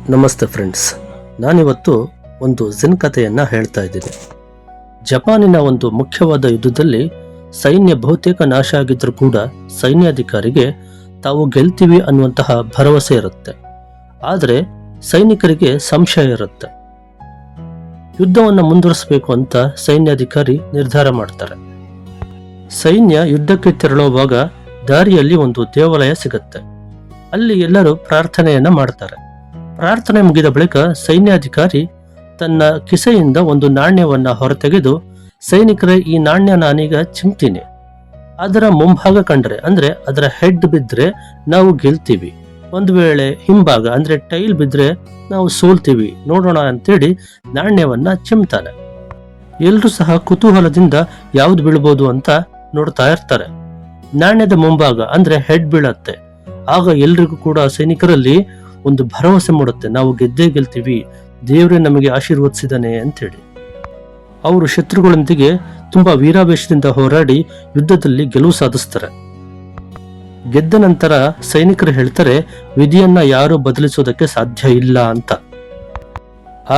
ನಮಸ್ತೆ ಫ್ರೆಂಡ್ಸ್, ನಾನಿವತ್ತು ಒಂದು ಝೆನ್ ಕಥೆಯನ್ನು ಹೇಳ್ತಾ ಇದ್ದೀನಿ. ಜಪಾನಿನ ಒಂದು ಮುಖ್ಯವಾದ ಯುದ್ಧದಲ್ಲಿ ಸೈನ್ಯ ಬಹುತೇಕ ನಾಶ ಆಗಿದ್ರೂ ಕೂಡ ಸೈನ್ಯಾಧಿಕಾರಿಗೆ ತಾವು ಗೆಲ್ತೀವಿ ಅನ್ನುವಂತಹ ಭರವಸೆ ಇರುತ್ತೆ. ಆದರೆ ಸೈನಿಕರಿಗೆ ಸಂಶಯ ಇರುತ್ತೆ. ಯುದ್ಧವನ್ನು ಮುಂದುವರಿಸಬೇಕು ಅಂತ ಸೈನ್ಯಾಧಿಕಾರಿ ನಿರ್ಧಾರ ಮಾಡ್ತಾರೆ. ಸೈನ್ಯ ಯುದ್ಧಕ್ಕೆ ತೆರಳುವಾಗ ದಾರಿಯಲ್ಲಿ ಒಂದು ದೇವಾಲಯ ಸಿಗುತ್ತೆ. ಅಲ್ಲಿ ಎಲ್ಲರೂ ಪ್ರಾರ್ಥನೆಯನ್ನ ಮಾಡ್ತಾರೆ. ಪ್ರಾರ್ಥನೆ ಮುಗಿದ ಬಳಿಕ ಸೈನ್ಯಾಧಿಕಾರಿ ತನ್ನ ಕಿಸೆಯಿಂದ ಒಂದು ನಾಣ್ಯವನ್ನ ಹೊರತೆಗೆದು, ಸೈನಿಕರೇ, ಈ ನಾಣ್ಯ ನಾನೀಗ ಚಿಮ್ತೀನಿ. ಅದರ ಮುಂಭಾಗ ಕಂಡ್ರೆ ಅಂದ್ರೆ ಅದರ ಹೆಡ್ ಬಿದ್ರೆ ನಾವು ಗೆಲ್ತೀವಿ, ಒಂದು ವೇಳೆ ಹಿಂಭಾಗ ಅಂದ್ರೆ ಟೈಲ್ ಬಿದ್ರೆ ನಾವು ಸೋಲ್ತೀವಿ, ನೋಡೋಣ ಅಂತೇಳಿ ನಾಣ್ಯವನ್ನ ಚಿಮ್ತಾನೆ. ಎಲ್ರೂ ಸಹ ಕುತೂಹಲದಿಂದ ಯಾವ್ದು ಬೀಳ್ಬೋದು ಅಂತ ನೋಡ್ತಾ ಇರ್ತಾರೆ. ನಾಣ್ಯದ ಮುಂಭಾಗ ಅಂದ್ರೆ ಹೆಡ್ ಬೀಳತ್ತೆ. ಆಗ ಎಲ್ರಿಗೂ ಕೂಡ ಸೈನಿಕರಲ್ಲಿ ಒಂದು ಭರವಸೆ ಮೂಡುತ್ತೆ, ನಾವು ಗೆದ್ದೇ ಗೆಲ್ತೀವಿ, ದೇವರೇ ನಮಗೆ ಆಶೀರ್ವದಿಸಿದಾನೆ ಅಂತೇಳಿ. ಅವರು ಶತ್ರುಗಳೊಂದಿಗೆ ತುಂಬಾ ವೀರಾವೇಶದಿಂದ ಹೋರಾಡಿ ಯುದ್ಧದಲ್ಲಿ ಗೆಲುವು ಸಾಧಿಸ್ತಾರೆ. ಗೆದ್ದ ನಂತರ ಸೈನಿಕರು ಹೇಳ್ತಾರೆ, ವಿಧಿಯನ್ನ ಯಾರು ಬದಲಿಸೋದಕ್ಕೆ ಸಾಧ್ಯ ಇಲ್ಲ ಅಂತ.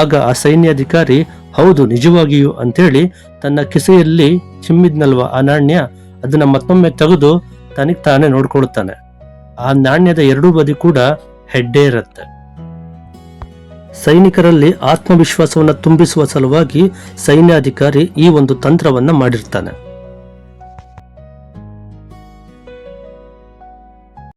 ಆಗ ಆ ಸೈನ್ಯಾಧಿಕಾರಿ, ಹೌದು ನಿಜವಾಗಿಯೂ ಅಂತೇಳಿ ತನ್ನ ಕಿಸೆಯಲ್ಲಿ ಚಿಮ್ಮಿದ್ನಲ್ವ ಆ ನಾಣ್ಯ, ಅದನ್ನ ಮತ್ತೊಮ್ಮೆ ತೆಗೆದು ತನಗೆ ತಾನೇ ನೋಡ್ಕೊಳ್ತಾನೆ. ಆ ನಾಣ್ಯದ ಎರಡೂ ಬದಿ ಕೂಡ ಹೆಡ್ಡೇ ಇರುತ್ತೆ. ಸೈನಿಕರಲ್ಲಿ ಆತ್ಮವಿಶ್ವಾಸವನ್ನು ತುಂಬಿಸುವ ಸಲುವಾಗಿ ಸೈನ್ಯಾಧಿಕಾರಿ ಈ ಒಂದು ತಂತ್ರವನ್ನ ಮಾಡಿರ್ತಾನೆ.